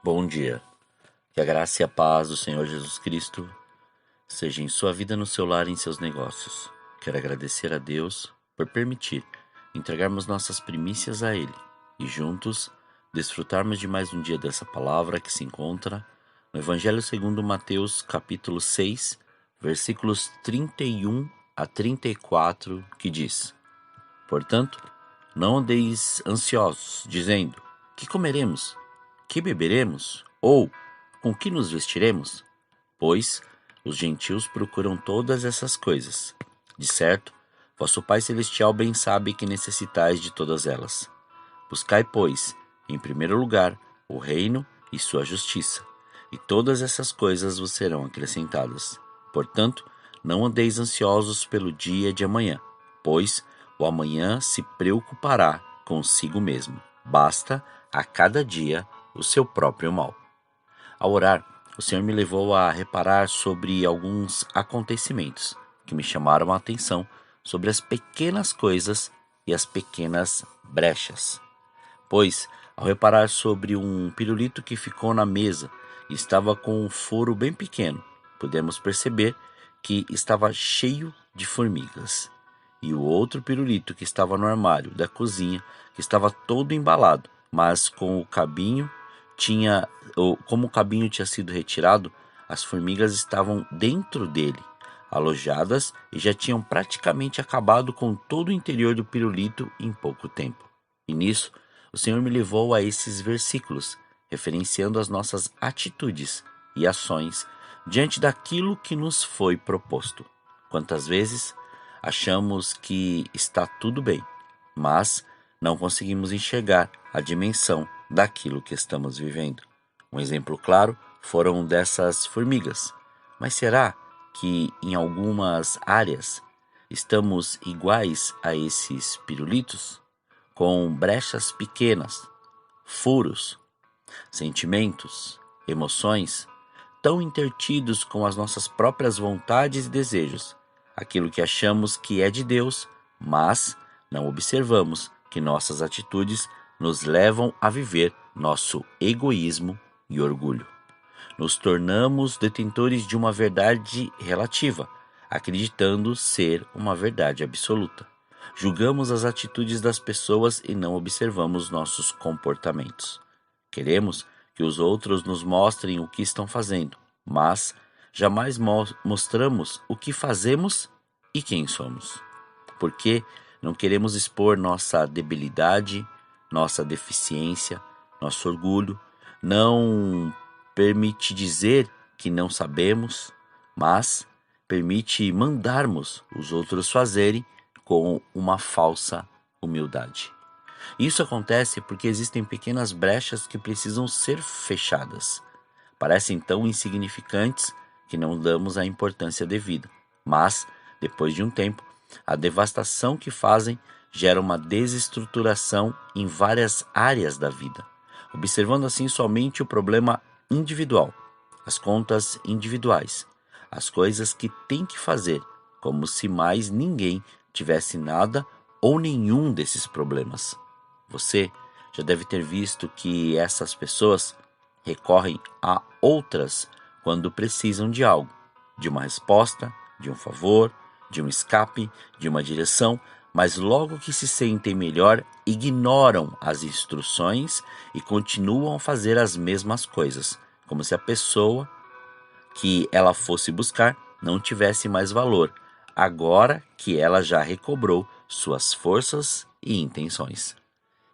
Bom dia. Que a graça e a paz do Senhor Jesus Cristo seja em sua vida, no seu lar e em seus negócios. Quero agradecer a Deus por permitir entregarmos nossas primícias a Ele e juntos desfrutarmos de mais um dia dessa palavra que se encontra no Evangelho segundo Mateus, capítulo 6, versículos 31 a 34, que diz: Portanto, não andeis ansiosos, dizendo: que comeremos? Que beberemos? Ou com que nos vestiremos? Pois os gentios procuram todas essas coisas. De certo, vosso Pai Celestial bem sabe que necessitais de todas elas. Buscai, pois, em primeiro lugar, o reino e sua justiça, e todas essas coisas vos serão acrescentadas. Portanto, não andeis ansiosos pelo dia de amanhã, pois o amanhã se preocupará consigo mesmo. Basta a cada dia o seu próprio mal. Ao orar, o Senhor me levou a reparar sobre alguns acontecimentos que me chamaram a atenção sobre as pequenas coisas e as pequenas brechas. Pois, ao reparar sobre um pirulito que ficou na mesa e estava com um furo bem pequeno, pudemos perceber que estava cheio de formigas. E o outro pirulito que estava no armário da cozinha, que estava todo embalado, mas como o cabinho tinha sido retirado, as formigas estavam dentro dele, alojadas, e já tinham praticamente acabado com todo o interior do pirulito em pouco tempo. E nisso, o Senhor me levou a esses versículos, referenciando as nossas atitudes e ações diante daquilo que nos foi proposto. Quantas vezes achamos que está tudo bem, mas não conseguimos enxergar a dimensão daquilo que estamos vivendo. Um exemplo claro foram dessas formigas. Mas será que em algumas áreas estamos iguais a esses pirulitos? Com brechas pequenas, furos, sentimentos, emoções, tão intertidos com as nossas próprias vontades e desejos, aquilo que achamos que é de Deus, mas não observamos que nossas atitudes nos levam a viver nosso egoísmo e orgulho. Nos tornamos detentores de uma verdade relativa, acreditando ser uma verdade absoluta. Julgamos as atitudes das pessoas e não observamos nossos comportamentos. Queremos que os outros nos mostrem o que estão fazendo, mas jamais mostramos o que fazemos e quem somos. Porque não queremos expor nossa debilidade, nossa deficiência, nosso orgulho. Não permite dizer que não sabemos, mas permite mandarmos os outros fazerem com uma falsa humildade. Isso acontece porque existem pequenas brechas que precisam ser fechadas. Parecem tão insignificantes que não damos a importância devida, mas, depois de um tempo, a devastação que fazem gera uma desestruturação em várias áreas da vida, observando assim somente o problema individual, as contas individuais, as coisas que tem que fazer, como se mais ninguém tivesse nada ou nenhum desses problemas. Você já deve ter visto que essas pessoas recorrem a outras quando precisam de algo, de uma resposta, de um favor, de um escape, de uma direção, mas logo que se sentem melhor, ignoram as instruções e continuam a fazer as mesmas coisas, como se a pessoa que ela fosse buscar não tivesse mais valor, agora que ela já recobrou suas forças e intenções.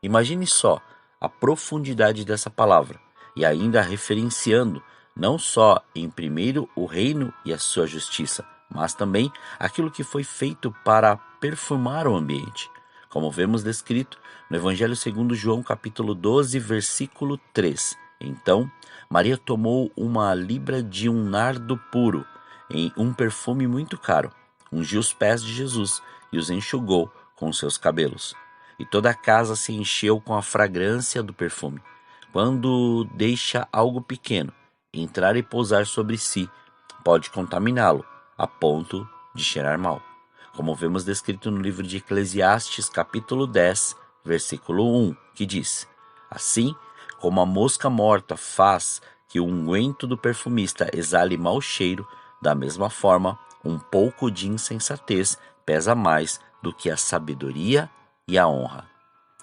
Imagine só a profundidade dessa palavra, e ainda referenciando não só em primeiro o reino e a sua justiça, mas também aquilo que foi feito para perfumar o ambiente, como vemos descrito no Evangelho segundo João, capítulo 12, versículo 3. Então, Maria tomou uma libra de um nardo puro, em um perfume muito caro, ungiu os pés de Jesus e os enxugou com seus cabelos. E toda a casa se encheu com a fragrância do perfume. Quando deixa algo pequeno entrar e pousar sobre si, pode contaminá-lo, a ponto de cheirar mal. Como vemos descrito no livro de Eclesiastes, capítulo 10, versículo 1, que diz: Assim Como a mosca morta faz que o unguento do perfumista exale mau cheiro, da mesma forma, um pouco de insensatez pesa mais do que a sabedoria e a honra.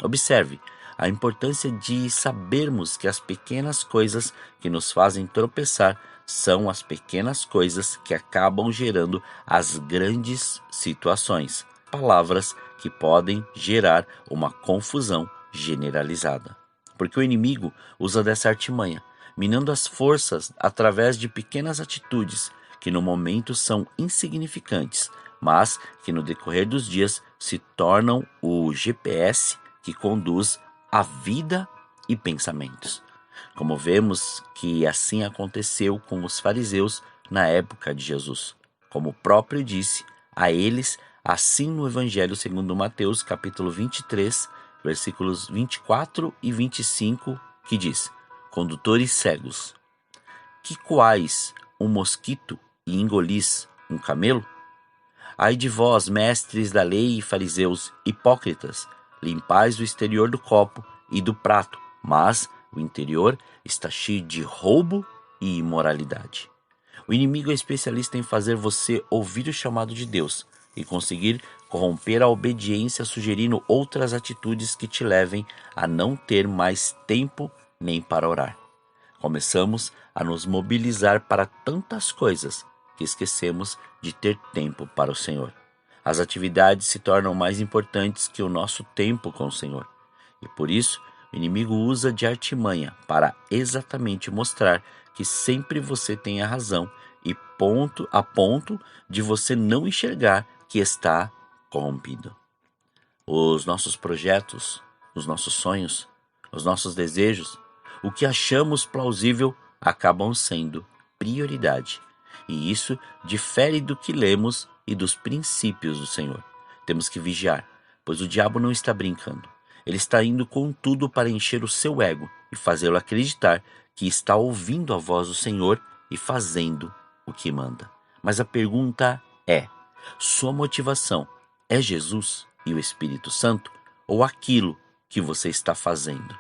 Observe a importância de sabermos que as pequenas coisas que nos fazem tropeçar são as pequenas coisas que acabam gerando as grandes situações. Palavras que podem gerar uma confusão generalizada. Porque o inimigo usa dessa artimanha, minando as forças através de pequenas atitudes que no momento são insignificantes, mas que no decorrer dos dias se tornam o GPS que conduz a vida e pensamentos. Como vemos que assim aconteceu com os fariseus na época de Jesus. Como o próprio disse a eles, assim no Evangelho segundo Mateus, capítulo 23, versículos 24 e 25, que diz: condutores cegos, que coais um mosquito e engolis um camelo? Ai de vós, mestres da lei e fariseus, hipócritas, limpais o exterior do copo e do prato, mas o interior está cheio de roubo e imoralidade. O inimigo é especialista em fazer você ouvir o chamado de Deus e conseguir corromper a obediência, sugerindo outras atitudes que te levem a não ter mais tempo nem para orar. Começamos a nos mobilizar para tantas coisas que esquecemos de ter tempo para o Senhor. As atividades se tornam mais importantes que o nosso tempo com o Senhor. E por isso, o inimigo usa de artimanha para exatamente mostrar que sempre você tem a razão e a ponto de você não enxergar que está corrompido. Os nossos projetos, os nossos sonhos, os nossos desejos, o que achamos plausível acabam sendo prioridade. E isso difere do que lemos e dos princípios do Senhor. Temos que vigiar, pois o diabo não está brincando. Ele está indo com tudo para encher o seu ego e fazê-lo acreditar que está ouvindo a voz do Senhor e fazendo o que manda. Mas a pergunta é: sua motivação é Jesus e o Espírito Santo ou aquilo que você está fazendo?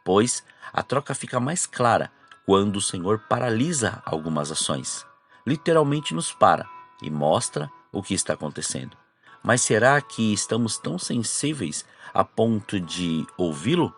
Pois a troca fica mais clara quando o Senhor paralisa algumas ações. Literalmente nos para e mostra o que está acontecendo. Mas será que estamos tão sensíveis a ponto de ouvi-lo?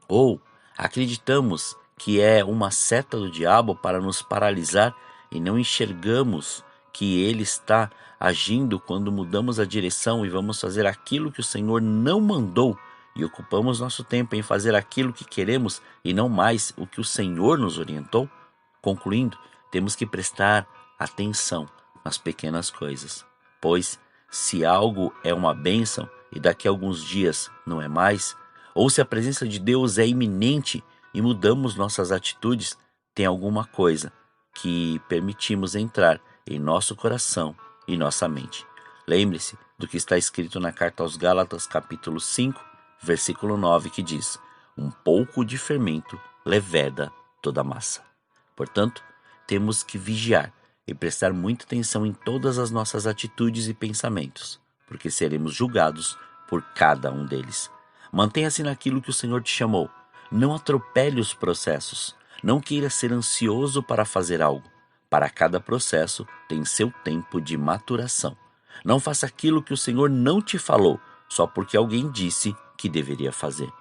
Ou acreditamos que é uma seta do diabo para nos paralisar e não enxergamos que ele está agindo quando mudamos a direção e vamos fazer aquilo que o Senhor não mandou e ocupamos nosso tempo em fazer aquilo que queremos e não mais o que o Senhor nos orientou? Concluindo, temos que prestar atenção nas pequenas coisas, pois se algo é uma bênção e daqui a alguns dias não é mais, ou se a presença de Deus é iminente e mudamos nossas atitudes, tem alguma coisa que permitimos entrar em nosso coração e nossa mente. Lembre-se do que está escrito na carta aos Gálatas, capítulo 5, versículo 9, que diz: um pouco de fermento leveda toda a massa. Portanto, temos que vigiar e prestar muita atenção em todas as nossas atitudes e pensamentos, porque seremos julgados por cada um deles. Mantenha-se naquilo que o Senhor te chamou. Não atropele os processos. Não queira ser ansioso para fazer algo. Para cada processo tem seu tempo de maturação. Não faça aquilo que o Senhor não te falou, só porque alguém disse que deveria fazer.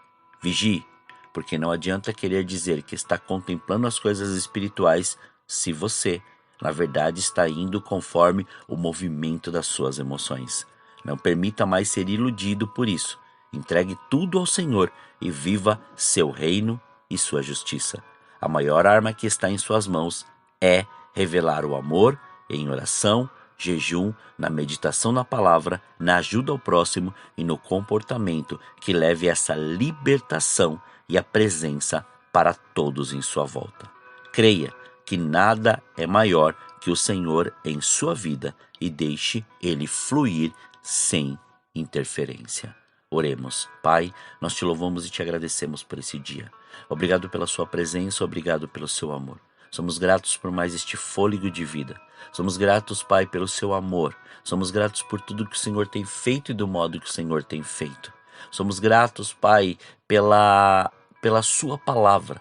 Vigie, porque não adianta querer dizer que está contemplando as coisas espirituais se você, na verdade, está indo conforme o movimento das suas emoções. Não permita mais ser iludido por isso. Entregue tudo ao Senhor e viva seu reino e sua justiça. A maior arma que está em suas mãos é revelar o amor em oração, jejum, na meditação na palavra, na ajuda ao próximo e no comportamento que leve essa libertação e a presença para todos em sua volta. Creia que nada é maior que o Senhor em sua vida e deixe Ele fluir sem interferência. Oremos. Pai, nós te louvamos e te agradecemos por esse dia. Obrigado pela sua presença, obrigado pelo seu amor. Somos gratos por mais este fôlego de vida. Somos gratos, Pai, pelo seu amor. Somos gratos por tudo que o Senhor tem feito e do modo que o Senhor tem feito. Somos gratos, Pai, pela sua palavra,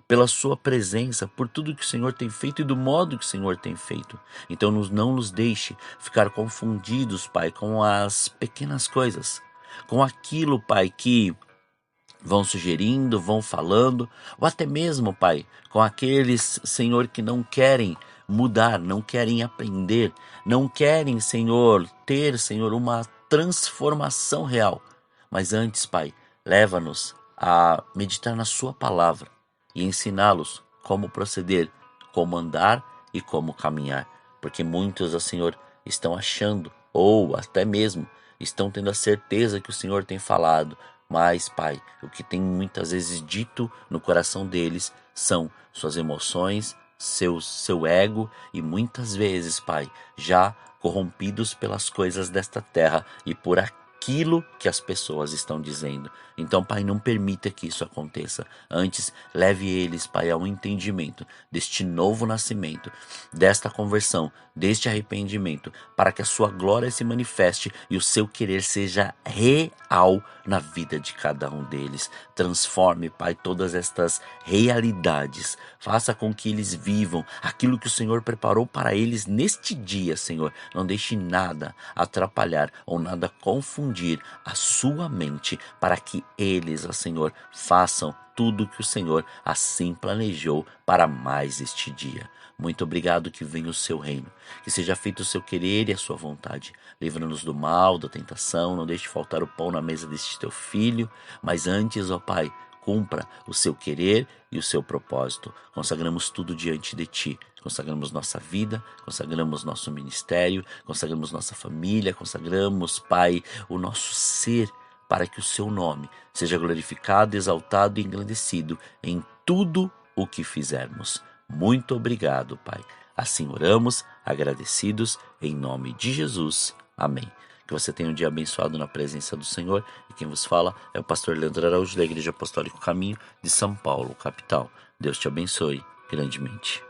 pela sua presença, por tudo que o Senhor tem feito e do modo que o Senhor tem feito. Então não nos deixe ficar confundidos, Pai, com as pequenas coisas, com aquilo, Pai, que vão sugerindo, vão falando, ou até mesmo, Pai, com aqueles, Senhor, que não querem mudar, não querem aprender, não querem, Senhor, ter, Senhor, uma transformação real. Mas antes, Pai, leva-nos a meditar na Sua palavra e ensiná-los como proceder, como andar e como caminhar. Porque muitos, ó Senhor, estão achando, ou até mesmo estão tendo a certeza que o Senhor tem falado, mas, Pai, o que tem muitas vezes dito no coração deles são suas emoções, seu ego e muitas vezes, Pai, já corrompidos pelas coisas desta terra e por aquilo que as pessoas estão dizendo. Então, Pai, não permita que isso aconteça. Antes, leve eles, Pai, ao entendimento deste novo nascimento, desta conversão, deste arrependimento, para que a sua glória se manifeste e o seu querer seja real na vida de cada um deles. Transforme, Pai, todas estas realidades. Faça com que eles vivam aquilo que o Senhor preparou para eles neste dia, Senhor. Não deixe nada atrapalhar ou nada confundir a sua mente para que eles, ó Senhor, façam tudo que o Senhor assim planejou para mais este dia. Muito obrigado, que venha o seu reino, que seja feito o seu querer e a sua vontade. Livra-nos do mal, da tentação, não deixe faltar o pão na mesa deste teu filho, mas antes, ó Pai, cumpra o seu querer e o seu propósito. Consagramos tudo diante de Ti. Consagramos nossa vida, consagramos nosso ministério, consagramos nossa família, consagramos, Pai, o nosso ser, para que o seu nome seja glorificado, exaltado e engrandecido em tudo o que fizermos. Muito obrigado, Pai. Assim oramos, agradecidos, em nome de Jesus. Amém. Que você tenha um dia abençoado na presença do Senhor. E quem vos fala é o pastor Leandro Araújo, da Igreja Apostólica Caminho de São Paulo, capital. Deus te abençoe grandemente.